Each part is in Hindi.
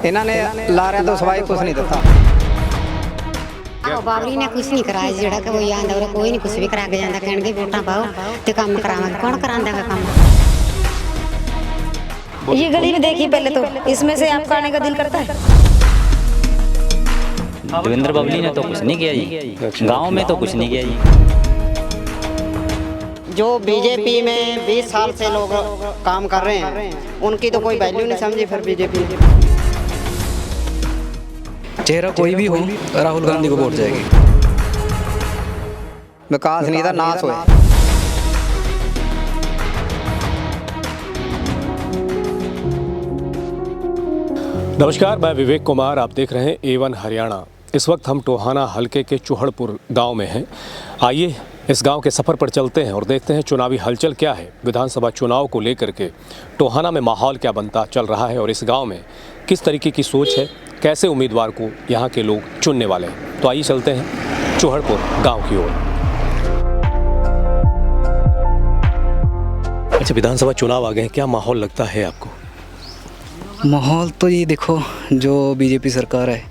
इन्होंने लारियां तो सवाई कुछ नहीं दिता। बाबली ने कुछ नहीं कराया जेड़ा कि वो आंदा और कोई नहीं कुछ भी करा के जांदा कहणगे वोटां पाओ ते काम करावांगे कौन करांदा काम। ये गली में देखिए पहले तो इसमें से आपका आने का दिल करता है। देवेंद्र बबली ने तो कुछ नहीं किया जी, गांव में तो कुछ नहीं किया जी। जो बीजेपी में 20 साल से लोग काम कर रहे हैं उनकी तो कोई वैल्यू नहीं समझी फिर बीजेपी ने। चेहरा कोई भी हो राहुल गांधी को वोट जाएगी। विकास नहीं था, नाश हुआ। नमस्कार, मैं विवेक कुमार, आप देख रहे हैं A1 हरियाणा। इस वक्त हम टोहाना हलके के चूहड़पुर गांव में हैं। आइए इस गांव के सफ़र पर चलते हैं और देखते हैं चुनावी हलचल क्या है। विधानसभा चुनाव को लेकर के टोहाना में माहौल क्या बनता चल रहा है और इस गांव में किस तरीके की सोच है, कैसे उम्मीदवार को यहाँ के लोग चुनने वाले हैं। तो आइए चलते हैं चूहड़पुर गाँव की ओर। अच्छा, विधानसभा चुनाव आ गए हैं, क्या माहौल लगता है आपको? माहौल तो ये देखो, जो बीजेपी सरकार है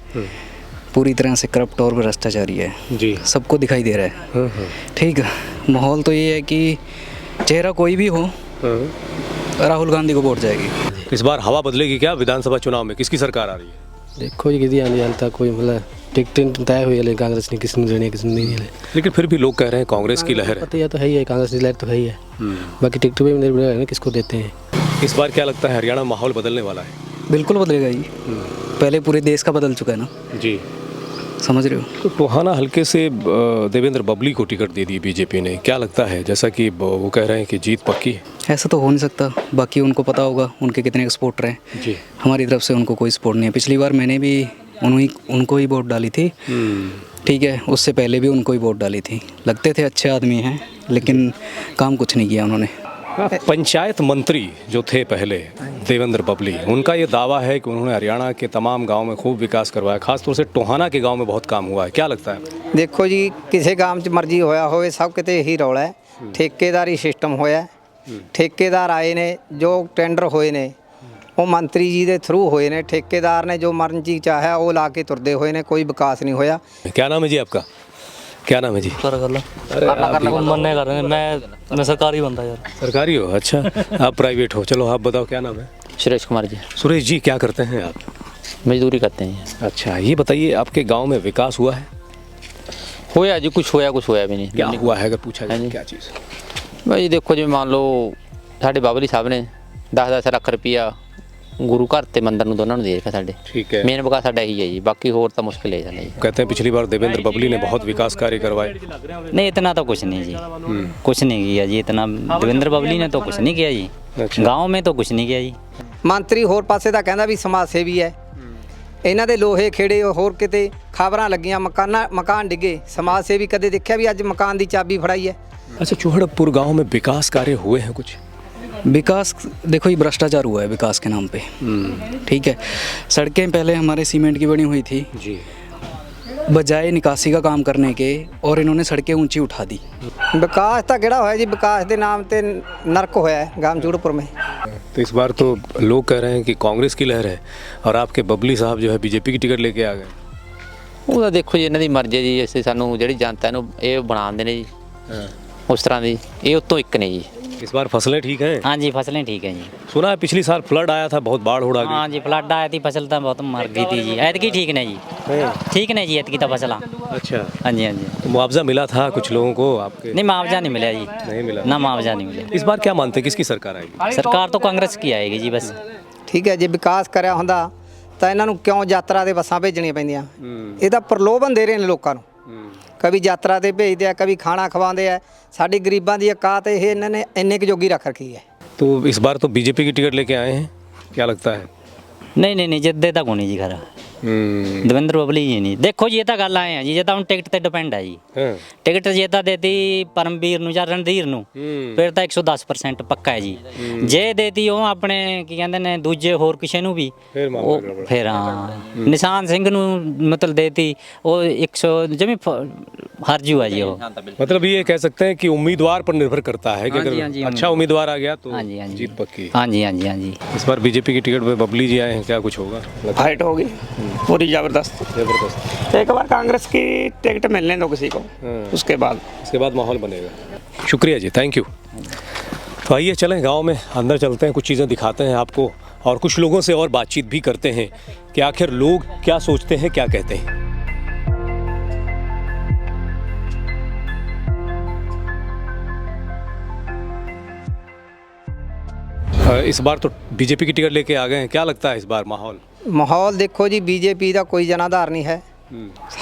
पूरी तरह से करप्ट और भ्रष्टाचारी है जी, सबको दिखाई दे रहा है। ठीक है, माहौल तो ये है कि चेहरा कोई भी हो राहुल गांधी को वोट जाएगी। इस बार हवा बदलेगी क्या विधानसभा चुनाव में? किसकी सरकार आ रही है? देखो जी किसी आने जानता कोई मतलब टिकट तय हुई है, कांग्रेस ने किसी ने लेने किसी ने नहीं लेने। लेकिन फिर भी लोग कह रहे हैं कांग्रेस की लहर है। पता है तो है ही है, कांग्रेस की लहर तो है ही है। बाकी टिकट भी निर्भर है ना किसको देते हैं। इस बार क्या लगता है हरियाणा में माहौल बदलने वाला है? बिल्कुल बदलेगा जी, पहले पूरे देश का बदल चुका है ना जी, समझ रहे हो। तो टोहाना हल्के से देवेंद्र बबली को टिकट दे दी बीजेपी ने, क्या लगता है? जैसा कि वो कह रहे हैं कि जीत पक्की है। ऐसा तो हो नहीं सकता, बाकी उनको पता होगा उनके कितने सपोर्टर हैं जी। हमारी तरफ से उनको कोई सपोर्ट नहीं है। पिछली बार मैंने भी उनको ही वोट डाली थी। ठीक है, उससे पहले भी उनको ही वोट डाली थी। लगते थे अच्छे आदमी हैं, लेकिन काम कुछ नहीं किया उन्होंने। पंचायत मंत्री जो थे पहले देवेंद्र बबली, उनका ये दावा है कि उन्होंने हरियाणा के तमाम गांव में खूब विकास करवाया, खासतौर से टोहाना के गांव में बहुत काम हुआ है। क्या लगता है? देखो जी, किसी गांव 'ਚ मर्जी होया होवे, सब किते यही रौला है। ठेकेदारी सिस्टम होया, ठेकेदार आए ने, जो टेंडर होए ने वो मंत्री जी के थ्रू होए ने। ठेकेदार ने जो मर्जी चाहे वो ला के तुरदे हुए ने, कोई विकास नहीं होया। क्या नाम है जी आपका? क्या नाम है जी? मैं सरकारी बंदा यार। सरकारी हो? अच्छा, आप प्राइवेट हो। चलो आप बताओ, क्या नाम है? सुरेश कुमार जी। सुरेश जी, क्या करते हैं आप? मजदूरी करते हैं। अच्छा, ये बताइए आपके गांव में विकास हुआ है? होया जी, कुछ होया भी नहीं। क्या हुआ है अगर पूछा जाए? जी। क्या चीज़? भाई देखो जी, मान लो साढ़े बाबली साहब ने 10-10 ਲੱਖ ਰੁਪਈਆ गुरु घर ते मंदिर ਨੂੰ ਦੋਨਾਂ ਨੂੰ ਦੇ ਰੱਖਿਆ ਸਾਡੇ। ठीक है। ਮੇਨ ਵਿਕਾਸ ਸਾਡਾ ਇਹੀ ਹੈ ਜੀ, ਬਾਕੀ ਹੋਰ ਤਾਂ ਮੁਸ਼ਕਿਲ ਹੈ ਚੱਲੇ ਜੀ। कहते हैं पिछली बार देवेंद्र बबली ने बहुत विकास कार्य करवाए। नहीं, इतना तो कुछ नहीं जी, कुछ नहीं किया जी। इतना देवेंद्र बबली ने तो कुछ नहीं किया जी, गाँव में तो कुछ नहीं किया जी। ਮੰਤਰੀ ਹੋਰ ਪਾਸੇ ਦਾ ਕਹਿੰਦਾ ਵੀ ਸਮਾਜ ਸੇਵੀ ਹੈ। ਇਹਨਾਂ ਦੇ ਲੋਹੇ ਖੇੜੇ ਹੋਰ ਕਿਤੇ ਖਬਰਾਂ ਲੱਗੀਆਂ, ਮਕਾਨ ਡਿੱਗੇ। ਸਮਾਜ ਸੇਵੀ ਕਦੇ ਦੇਖਿਆ ਵੀ ਅੱਜ ਮਕਾਨ ਦੀ ਚਾਬੀ ਫੜਾਈ ਹੈ? अच्छा, चूहड़पुर गांव में विकास कार्य हुए हैं कुछ? विकास देखो, ये भ्रष्टाचार हुआ है विकास के नाम पे। ठीक है, सड़कें पहले हमारे सीमेंट की बनी हुई थी जी, बजाय निकासी का काम करने के, और इन्होंने सड़कें ऊंची उठा दी। विकास तो किहड़ा होया जी? विकास के नाम ते नरक होया है गांव चूड़पुर में। तो इस बार तो लोग कह रहे हैं कि कांग्रेस की लहर है और आपके बबली साहब जो है बीजेपी की टिकट लेके आ गए। ਉਹ ਤਾਂ ਦੇਖੋ ਜੀ, ਇਹਨਾਂ ਦੀ ਮਰਜ਼ੀ ਜੀ। ਅਸੀਂ ਸਾਨੂੰ ਜਿਹੜੀ ਜਨਤਾ ਨੂੰ ਇਹ ਬਣਾਉਂਦੇ ਨੇ ਜੀ ਉਸ ਤਰ੍ਹਾਂ ਦੀ, ਇਹ ਉੱਤੋਂ ਇੱਕ ਨੇ ਜੀ। इस बार फसलें ठीक हैं? हाँ जी, फसलें ठीक हैं जी। सुना है पिछली साल फ्लड आया था, बहुत बाढ़ उड़ा गई। हाँ जी, फ्लड आया थी, फसल तो बहुत मर गई थी जी। ऐतकी ठीक ने जी, ठीक ने जी, ऐतकी तो फसल। अच्छा, हाँ जी, हाँ जी। तो मुआवजा मिला था कुछ लोगों को आपके? नहीं, मुआवजा नहीं मिला जी, नहीं मिला ना मुआवजा नहीं मिला। इस बार क्या मानते हैं किसकी सरकार आएगी? सरकार तो कांग्रेस की आएगी जी बस। ठीक है, जे विकास करिया ਹੁੰਦਾ ਤਾਂ ਇਹਨਾਂ ਨੂੰ ਕਿਉਂ ਯਾਤਰਾ ਦੇ ਬੱਸਾਂ ਭੇਜਣੀਆਂ ਪੈਂਦੀਆਂ? ਇਹਦਾ ਪ੍ਰਲੋਭਨ ਦੇ ਰਹੇ ਨੇ ਲੋਕਾਂ ਨੂੰ। कभी यात्रा ते भेजते हैं, कभी खाना खवाते हैं। साड़ी गरीबां दी औकात ये इन्होंने इन्ने की जोगी रख रखी है। तो इस बार तो बीजेपी की टिकट लेके आए हैं, क्या लगता है? नहीं, जिद्दे तक होनी जी खरा। देवेंद्र बबली जी नहीं। देखो जी, ये तो गल आए हैं जी, ये तो हम टिकट ते डिपेंड है जी। टिकट जे तो देती परमवीर नूं जां रणधीर नूं, फिर तो 110% पक्का है जी। जे देती वो अपने की कहंदे ने दूजे होर किसे नूं भी, फिर हाँ निशान सिंह नूं मतलब देती वो 100 जमी हारजू है जी वो। मतलब ये कह सकते हैं कि उम्मीदवार पर निर्भर करता है कि हाँ जी, अगर हाँ जी, अच्छा उम्मीदवार आ गया तो हाँ जी, हाँ जी। जीत पक्की। हाँ जी हाँ जी हाँ जी। इस बार बीजेपी की टिकट पे बबली जी आए हैं, क्या कुछ होगा? फाइट होगी पूरी जबरदस्त। जबरदस्त। एक बार कांग्रेस की टिकट मिलने दो किसी को, उसके बाद माहौल बनेगा। शुक्रिया जी, थैंक यू। तो आइए चलें गांव में अंदर चलते हैं, कुछ चीज़ें दिखाते हैं आपको और कुछ लोगों से और बातचीत भी करते हैं कि आखिर लोग क्या सोचते हैं, क्या कहते हैं। इस बार तो बीजेपी की टिकट लेके आ गए हैं, क्या लगता है इस बार माहौल? ਮਾਹੌਲ ਦੇਖੋ ਜੀ ਬੀਜੇਪੀ ਦਾ ਕੋਈ ਜਨਾਧਾਰ ਨਹੀਂ ਹੈ।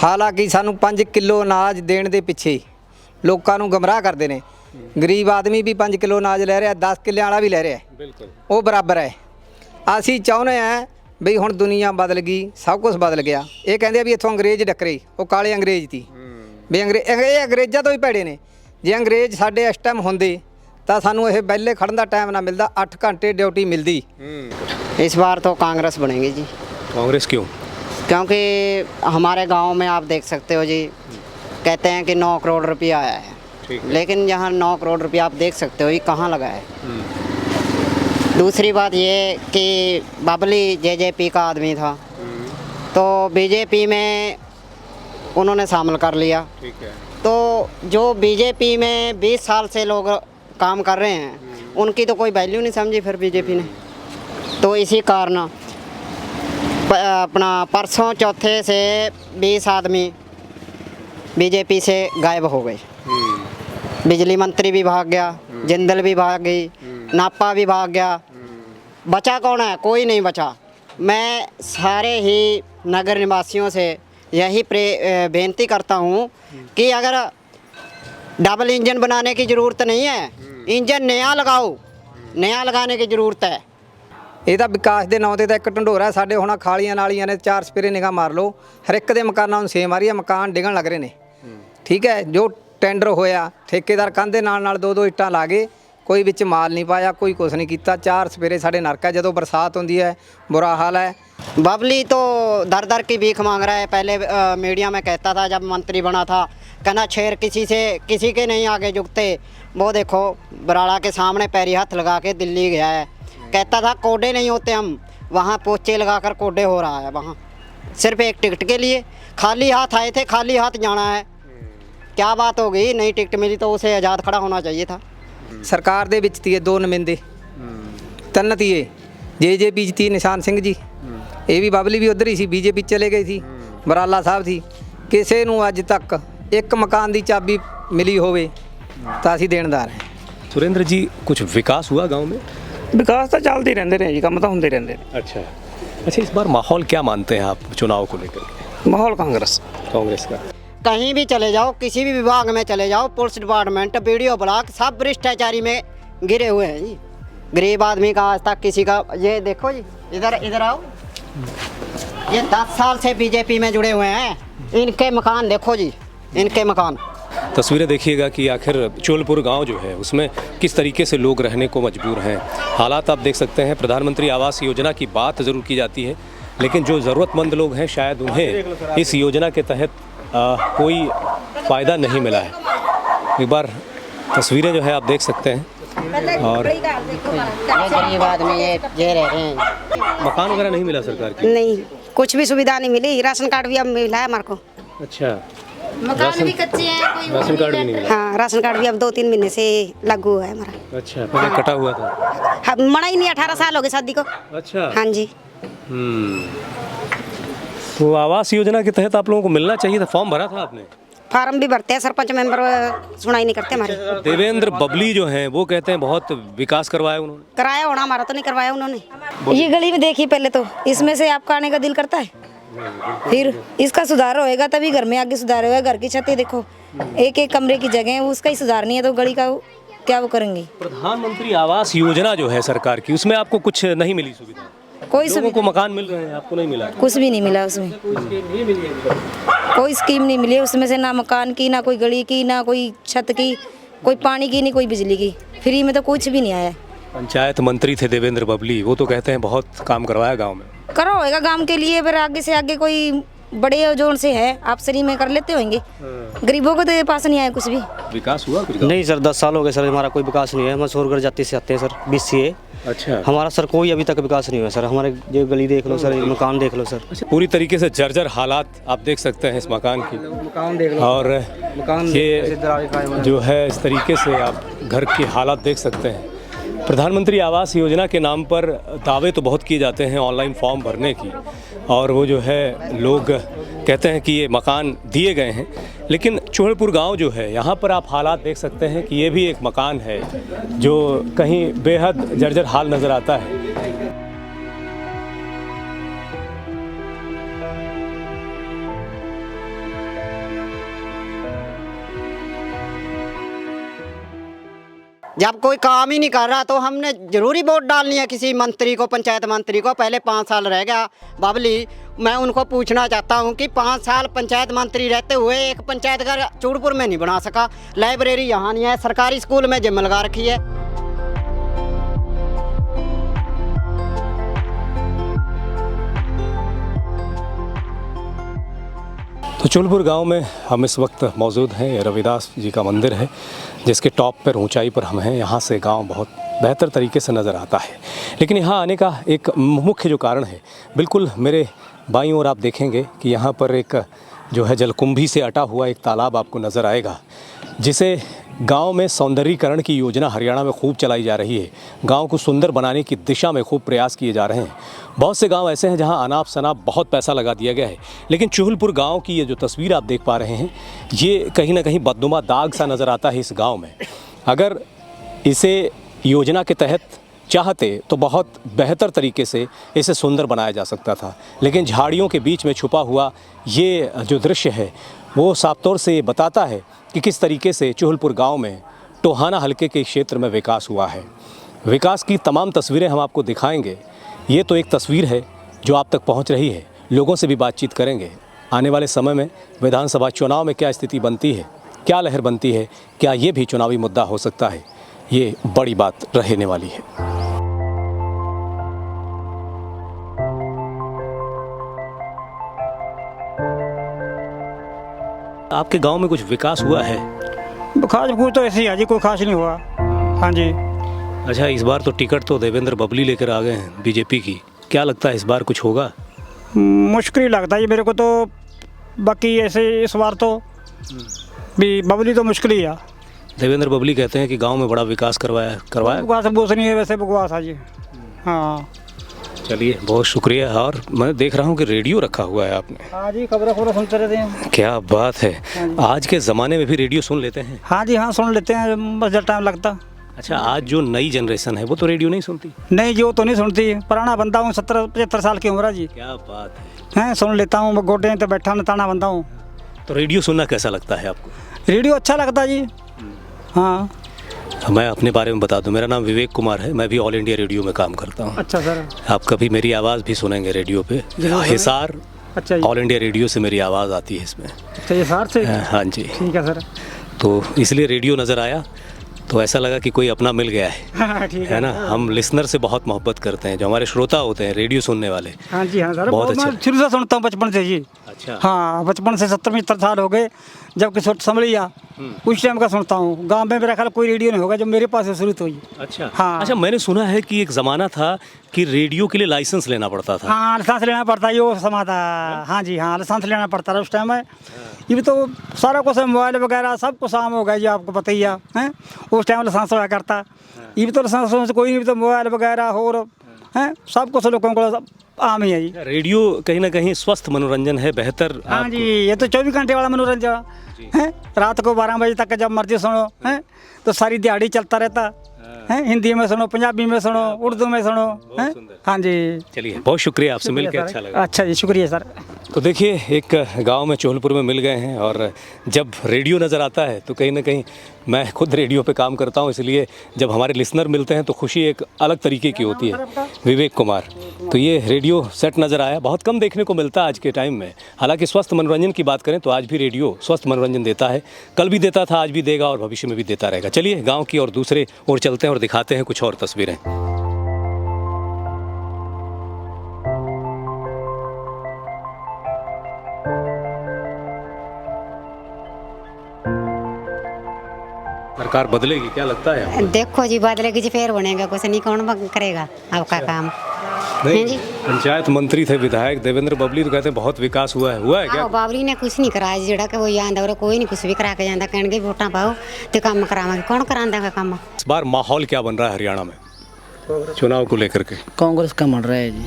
ਹਾਲਾਂਕਿ ਸਾਨੂੰ 5 ਕਿਲੋ ਅਨਾਜ ਦੇਣ ਦੇ ਪਿੱਛੇ ਲੋਕਾਂ ਨੂੰ ਗਮਰਾਹ ਕਰਦੇ ਨੇ। ਗਰੀਬ ਆਦਮੀ ਵੀ 5 ਕਿਲੋ ਅਨਾਜ ਲੈ ਰਿਹਾ, 10 ਕਿੱਲਿਆਂ ਵਾਲਾ ਵੀ ਲੈ ਰਿਹਾ, ਬਿਲਕੁਲ ਉਹ ਬਰਾਬਰ ਹੈ। ਅਸੀਂ ਚਾਹੁੰਦੇ ਹਾਂ ਵੀ ਹੁਣ ਦੁਨੀਆ ਬਦਲ ਗਈ, ਸਭ ਕੁਝ ਬਦਲ ਗਿਆ। ਇਹ ਕਹਿੰਦੇ ਆ ਵੀ ਇੱਥੋਂ ਅੰਗਰੇਜ਼ ਡੱਕਰੇ, ਉਹ ਕਾਲੇ ਅੰਗਰੇਜ਼ ਸੀ ਵੀ ਇਹ ਅੰਗਰੇਜ਼ਾਂ ਤੋਂ ਹੀ ਭੈੜੇ ਨੇ। ਜੇ ਅੰਗਰੇਜ਼ ਸਾਡੇ ਇਸ ਟਾਈਮ ਹੁੰਦੇ ਤਾਂ ਸਾਨੂੰ ਇਹ ਪਹਿਲੇ ਖੜਨ ਦਾ ਟਾਈਮ ਨਾ ਮਿਲਦਾ, 8 घंटे ड्यूटी मिलती। इस बार तो कांग्रेस बनेगी जी। कांग्रेस क्यों? क्योंकि हमारे गांव में आप देख सकते हो जी, कहते हैं कि 9 करोड़ रुपया आया है, लेकिन यहाँ 9 करोड़ रुपया आप देख सकते हो ये कहाँ लगा है। दूसरी बात ये कि बबली जेजेपी का आदमी था, तो बीजेपी में उन्होंने शामिल कर लिया। तो जो बीजेपी में 20 साल से लोग काम कर रहे हैं, उनकी तो कोई वैल्यू नहीं समझी फिर बीजेपी ने। तो इसी कारण अपना परसों चौथे से 20 आदमी बीजेपी से गायब हो गए। बिजली मंत्री भी भाग गया, जिंदल भी भाग गई, नापा भी भाग गया। बचा कौन है? कोई नहीं बचा। मैं सारे ही नगर निवासियों से यही बेनती करता हूँ कि अगर डबल इंजन बनाने की ज़रूरत नहीं है, इंजन नया लगाओ, नया लगाने की ज़रूरत है। ਇਹਦਾ ਵਿਕਾਸ ਦੇ ਨਾਂ ਤੇ ਤਾਂ ਇੱਕ ਢੰਡੋਰਾ ਸਾਡੇ ਹੁਣ ਖਾਲੀਆਂ ਨਾਲੀਆਂ ਨੇ, 4 ਸਪੇਰੇ ਨਿਗਾਹ ਮਾਰ ਲਓ, ਹਰ ਇੱਕ ਦੇ ਮਕਾਨਾਂ ਨੂੰ ਸੇਮ ਆ ਰਹੀ ਹੈ, ਮਕਾਨ ਡਿੱਗਣ ਲੱਗ ਰਹੇ ਨੇ। ਠੀਕ ਹੈ, ਜੋ ਟੈਂਡਰ ਹੋਇਆ ਠੇਕੇਦਾਰ ਕੰਧ ਦੇ ਨਾਲ 2-2 ਇੱਟਾਂ ਲਾ ਗਏ, ਕੋਈ ਵਿੱਚ ਮਾਲ ਨਹੀਂ ਪਾਇਆ, ਕੋਈ ਕੁਛ ਨਹੀਂ ਕੀਤਾ। 4 ਸਪੇਰੇ ਸਾਡੇ ਨਰਕ ਹੈ, ਜਦੋਂ ਬਰਸਾਤ ਹੁੰਦੀ ਹੈ बुरा हाल है। बबली तो दर दर की भीख मांग रहा है। पहले मीडिया में कहता था जब मंत्री बना था, कहना शेर किसी के नहीं आगे झुकते। वो देखो बराड़ा के सामने पैरी हाथ लगा के दिल्ली गया है, कहता था कोडे नहीं होते हम, वहाँ पोचे लगाकर कोडे हो रहा है। वहाँ सिर्फ एक टिकट के लिए खाली हाथ आए थे, खाली हाथ जाना है। क्या बात हो गई? नई टिकट मिली तो उसे आज़ाद खड़ा होना चाहिए था। ਸਰਕਾਰ ਦੇ ਵਿੱਚ ਤੀਏ 2 ਨੁਮਾਇੰਦੇ, 3 ਤੀਏ जेजेपी ਤੀ ਨਿਸ਼ਾਨ ਸਿੰਘ ਜੀ, ਇਹ ਵੀ ਬਬਲੀ ਵੀ ਉਧਰ ਹੀ ਸੀ, ਬੀਜੇਪੀ ਚਲੇ ਗਈ ਸੀ। ਬਰਾਲਾ ਸਾਹਿਬ ਸੀ। ਕਿਸੇ ਨੂੰ ਅੱਜ ਤੱਕ ਇੱਕ ਮਕਾਨ ਦੀ ਚਾਬੀ ਮਿਲੀ ਹੋਵੇ ਤਾਂ ਅਸੀਂ ਦੇਣਦਾਰ ਹਾਂ। सुरेंद्र जी, कुछ विकास हुआ गांव में? विकास तो चलते रहते हैं जी, काम तो होंगे रहते हैं। अच्छा, इस बार माहौल क्या मानते हैं आप चुनाव को लेकर? माहौल कांग्रेस का कहीं भी चले जाओ, किसी भी विभाग में चले जाओ, पुलिस डिपार्टमेंट, वीडियो ब्लॉक, सब भ्रष्टाचारी में गिरे हुए हैं जी। गरीब आदमी का आज तक किसी का, ये देखो जी, इधर आओ, ये 10 साल से बीजेपी में जुड़े हुए हैं, इनके मकान देखो जी, इनके मकान। तस्वीरें देखिएगा कि आखिर चोलपुर गांव जो है उसमें किस तरीके से लोग रहने को मजबूर हैं। हालात आप देख सकते हैं। प्रधानमंत्री आवास योजना की बात ज़रूर की जाती है, लेकिन जो ज़रूरतमंद लोग हैं शायद उन्हें इस योजना के तहत कोई फ़ायदा नहीं मिला है। एक बार तस्वीरें जो है आप देख सकते हैं। और गरीब आदमी ये रह रहे हैं। मकान वगैरह नहीं मिला सरकार की? नहीं, कुछ भी सुविधा नहीं मिली। राशन कार्ड भी अब मिला है हमारे को। अच्छा, मकान भी कच्चे हैं, कोई राशन कार्ड भी नहीं मिला? हाँ, राशन कार्ड भी अब 2-3 महीने से लागू हुआ है हमारा। अच्छा, पहले कटा हुआ था? हाँ, मना ही नहीं, 18 साल हो गए शादी को। अच्छा, हाँ जी। तो आवास योजना के तहत आप लोगों को मिलना चाहिए था। फॉर्म भरा था आपने? फार्म भी भरते हैं, सरपंच मेंबर सुनाई नहीं करते हमारी। देवेंद्र बबली जो हैं वो कहते हैं बहुत विकास करवाया उन्होंने। कराया होना, हमारा तो नहीं करवाया उन्होंने। ये गली में देखिए पहले तो, इसमें से आपका आने का दिल करता है। फिर इसका सुधार होएगा तभी घर में आगे सुधार होगा। घर की छतें देखो, एक कमरे की जगह है, उसका ही सुधार नहीं है तो गली का क्या वो करेंगे। प्रधानमंत्री आवास योजना जो है सरकार की, उसमें आपको कुछ नहीं मिली सुविधा? कोई लोगों को मकान मिल रहे हैं, आपको नहीं मिला? कुछ भी नहीं मिला उसमें, कोई स्कीम नहीं मिली उसमें से, ना मकान की, ना कोई गली की, ना कोई छत की, कोई पानी की, नहीं कोई बिजली की। फ्री में तो कुछ भी नहीं आया। पंचायत मंत्री थे देवेंद्र बबली, वो तो कहते हैं बहुत काम करवाया गांव में। करो होएगा गांव के लिए, फिर आगे से आगे कोई बड़े जो उनसे है आप फ्री में कर लेते होंगे, गरीबों को तो ये पास नहीं आया कुछ भी। विकास हुआ कुछ? नहीं सर, 10 साल हो गए सर, हमारा कोई विकास नहीं है। हम सोरगढ़ जाति से आते हैं सर, BCA। अच्छा। हमारा सर कोई अभी तक विकास नहीं हुआ सर। हमारे ये गली देख लो सर, ये मकान देख लो सर। पूरी तरीके से जर्जर हालात आप देख सकते हैं इस मकान की, मकान देख लो और मकान ये जो है इस तरीके से आप घर की हालात देख सकते हैं। प्रधानमंत्री आवास योजना के नाम पर दावे तो बहुत किए जाते हैं ऑनलाइन फॉर्म भरने की, और वो जो है लोग कहते हैं कि ये मकान दिए गए हैं, लेकिन चूहड़पुर गांव जो है यहाँ पर आप हालात देख सकते हैं कि ये भी एक मकान है जो कहीं बेहद जर्जर हाल नज़र आता है। जब कोई काम ही नहीं कर रहा तो हमने जरूरी वोट डालनी है किसी मंत्री को, पंचायत मंत्री को। पहले 5 साल रह गया बबली, मैं उनको पूछना चाहता हूं कि 5 साल पंचायत मंत्री रहते हुए एक पंचायत घर चूड़पुर में नहीं बना सका, लाइब्रेरी यहाँ नहीं है, सरकारी स्कूल में जिम लगा रखी है। तो चूड़पुर गांव में हम इस वक्त मौजूद हैं। ये रविदास जी का मंदिर है जिसके टॉप पर, ऊंचाई पर हम हैं। यहाँ से गांव बहुत बेहतर तरीके से नज़र आता है, लेकिन यहाँ आने का एक मुख्य जो कारण है, बिल्कुल मेरे बाईं ओर आप देखेंगे कि यहाँ पर एक जो है जलकुंभी से अटा हुआ एक तालाब आपको नज़र आएगा, जिसे गांव में सौंदर्यीकरण की योजना हरियाणा में खूब चलाई जा रही है। गांव को सुंदर बनाने की दिशा में खूब प्रयास किए जा रहे हैं। बहुत से गांव ऐसे हैं जहां अनाप शनाप बहुत पैसा लगा दिया गया है, लेकिन चूहड़पुर गांव की ये जो तस्वीर आप देख पा रहे हैं, ये कहीं ना कहीं बदनुमा दाग सा नज़र आता है इस गाँव में। अगर इसे योजना के तहत चाहते तो बहुत बेहतर तरीके से इसे सुंदर बनाया जा सकता था, लेकिन झाड़ियों के बीच में छुपा हुआ ये जो दृश्य है वो साफ तौर से बताता है कि किस तरीके से चूहड़पुर गांव में टोहाना हलके के क्षेत्र में विकास हुआ है। विकास की तमाम तस्वीरें हम आपको दिखाएंगे। ये तो एक तस्वीर है जो आप तक पहुंच रही है, लोगों से भी बातचीत करेंगे। आने वाले समय में विधानसभा चुनाव में क्या स्थिति बनती है, क्या लहर बनती है, क्या ये भी चुनावी मुद्दा हो सकता है, ये बड़ी बात रहने वाली है। आपके गांव में कुछ विकास हुआ है? खास कुछ तो ऐसे ही है जी, कोई खास नहीं हुआ। हाँ जी। अच्छा, इस बार तो टिकट तो देवेंद्र बबली लेकर आ गए हैं बीजेपी की, क्या लगता है इस बार कुछ होगा? मुश्किल ही लगता है जी मेरे को तो, बाकी ऐसे इस बार तो भी बबली तो मुश्किल ही है। देवेंद्र बबली कहते हैं कि गांव में बड़ा विकास करवाया। बकवास बोझ नहीं है, वैसे बकवास है जी। हाँ चलिए, बहुत शुक्रिया। और मैं देख रहा हूँ कि रेडियो रखा हुआ है आपने। हाँ जी, खबरें सुनते रहते हैं। क्या बात है, आज के ज़माने में भी रेडियो सुन लेते हैं? हाँ जी, हाँ सुन लेते हैं, बस जब टाइम लगता। अच्छा, आज जो नई जनरेशन है वो तो रेडियो नहीं सुनती? नहीं जी, वो तो नहीं सुनती। पुराना बंदा हूँ, 70-75 साल की उम्र है जी। क्या बात है। हैं, सुन लेता हूँ, गोडे तो बैठा नताना बंदा हूँ। तो रेडियो सुनना कैसा लगता है आपको? रेडियो अच्छा लगता है जी। हाँ, मैं अपने बारे में बता दूं, मेरा नाम विवेक कुमार है, मैं भी ऑल इंडिया रेडियो में काम करता हूं। अच्छा सर। आप कभी मेरी आवाज़ भी सुनेंगे रेडियो पे, हिसार। अच्छा, ऑल इंडिया रेडियो से मेरी आवाज़ आती है इसमें। अच्छा, हिसार से? हाँ जी। ठीक है सर। तो इसलिए रेडियो नज़र आया तो ऐसा लगा कि कोई अपना मिल गया है। ठीक है ना। हम लिसनर से बहुत मोहब्बत करते हैं, जो हमारे श्रोता होते हैं रेडियो सुनने वाले। हाँ जी, हाँ सर, बहुत अच्छा। मैं शुरू से सुनता हूँ, बचपन से जी। अच्छा। हाँ, बचपन से 70-75 साल हो गए, जब कि सोच समझ लिया उस टाइम का सुनता हूँ। गांव में मेरा ख्याल कोई रेडियो नहीं होगा जब मेरे पास शुरू हुई। अच्छा। हाँ। अच्छा, मैंने सुना है कि एक ज़माना था कि रेडियो के लिए लाइसेंस लेना पड़ता था। हाँ, लाइसेंस लेना पड़ता है, वो समा था। हाँ जी, हाँ, लाइसेंस लेना पड़ता था उस टाइम में। ये भी तो सारा कुछ मोबाइल वगैरह सब कुछ आम हो गया जी, आपको पता ही है। उस टाइम लाइसेंस हुआ करता, ये भी तो लाइसेंस कोई नहीं, भी तो मोबाइल वगैरह और हैं, सब कुछ लोगों को आम ही है जी। रेडियो कहीं ना कहीं स्वस्थ मनोरंजन है, बेहतर। हाँ जी, ये तो 24 घंटे वाला मनोरंजन है। रात को 12 बजे तक जब मर्जी सुनो है, तो सारी दिहाड़ी चलता रहता है। हिंदी में सुनो, पंजाबी में सुनो, उर्दू में सुनो है। हाँ जी। चलिए, बहुत शुक्रिया, आपसे मिलकर अच्छा लगा। अच्छा जी, शुक्रिया सर। तो देखिए, एक गांव में चूहड़पुर में मिल गए हैं, और जब रेडियो नज़र आता है तो कहीं ना कहीं, मैं खुद रेडियो पे काम करता हूं, इसलिए जब हमारे लिसनर मिलते हैं तो खुशी एक अलग तरीके की होती है। विवेक कुमार, तो ये रेडियो सेट नज़र आया, बहुत कम देखने को मिलता है आज के टाइम में। हालांकि स्वस्थ मनोरंजन की बात करें तो आज भी रेडियो स्वस्थ मनोरंजन देता है, कल भी देता था, आज भी देगा और भविष्य में भी देता रहेगा। चलिए, गाँव की और दूसरे ओर चलते हैं और दिखाते हैं कुछ और तस्वीरें। सरकार बदलेगी क्या लगता है आपको? देखो जी बदलेगी जी फिर बनेगा कुछ नहीं कौन करेगा आपका काम नहीं, हैं जी? पंचायत मंत्री थे विधायक देवेंद्र बबली तो कहते हैं बहुत विकास हुआ है क्या? ਆਹੋ ਬਾਬਰੀ ਨੇ ਕੁਛ ਨਹੀਂ ਕਰਾਇਆ ਜਿਹੜਾ ਕਿ ਉਹ ਆਂਦਾ ਉਹ ਕੋਈ नहीं कुछ भी करा के ਜਾਂਦਾ ਕਹਿਣਗੇ ਵੋਟਾਂ ਪਾਓ ਤੇ ਕੰਮ ਕਰਾਵਾਂਗੇ ਕੌਣ ਕਰਾਂਦਾਗਾ ਕੰਮ इस बार माहौल क्या बन रहा है हरियाणा में चुनाव को लेकर के? कांग्रेस का मन रहा है जी।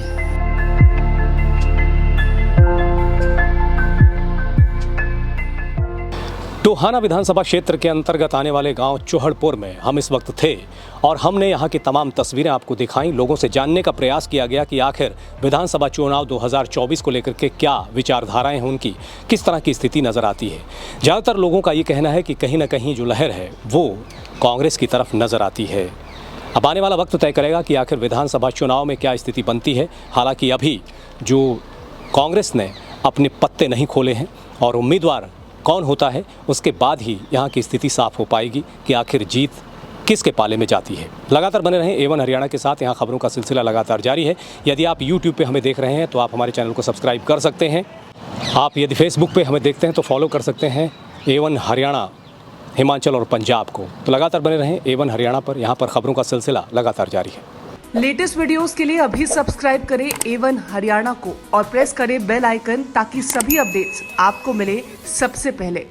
टोहाना विधानसभा क्षेत्र के अंतर्गत आने वाले गांव चोहड़पुर में हम इस वक्त थे और हमने यहां की तमाम तस्वीरें आपको दिखाई। लोगों से जानने का प्रयास किया गया कि आखिर विधानसभा चुनाव 2024 को लेकर के क्या विचारधाराएं हैं उनकी, किस तरह की स्थिति नज़र आती है। ज़्यादातर लोगों का ये कहना है कि कहीं ना कहीं जो लहर है वो कांग्रेस की तरफ नज़र आती है। अब आने वाला वक्त तय करेगा कि आखिर विधानसभा चुनाव में क्या स्थिति बनती है। हालांकि अभी जो कांग्रेस ने अपने पत्ते नहीं खोले हैं और उम्मीदवार कौन होता है उसके बाद ही यहाँ की स्थिति साफ हो पाएगी कि आखिर जीत किसके पाले में जाती है। लगातार बने रहें A1 हरियाणा के साथ, यहाँ खबरों का सिलसिला लगातार जारी है। यदि आप YouTube पे हमें देख रहे हैं तो आप हमारे चैनल को सब्सक्राइब कर सकते हैं। आप यदि Facebook पे हमें देखते हैं तो फॉलो कर सकते हैं A1 हरियाणा हिमाचल और पंजाब को। तो लगातार बने रहें A1 हरियाणा पर, यहाँ पर खबरों का सिलसिला लगातार जारी है। लेटेस्ट वीडियोस के लिए अभी सब्सक्राइब करें A1 हरियाणा को और प्रेस करें बेल आइकन ताकि सभी अपडेट्स आपको मिले सबसे पहले।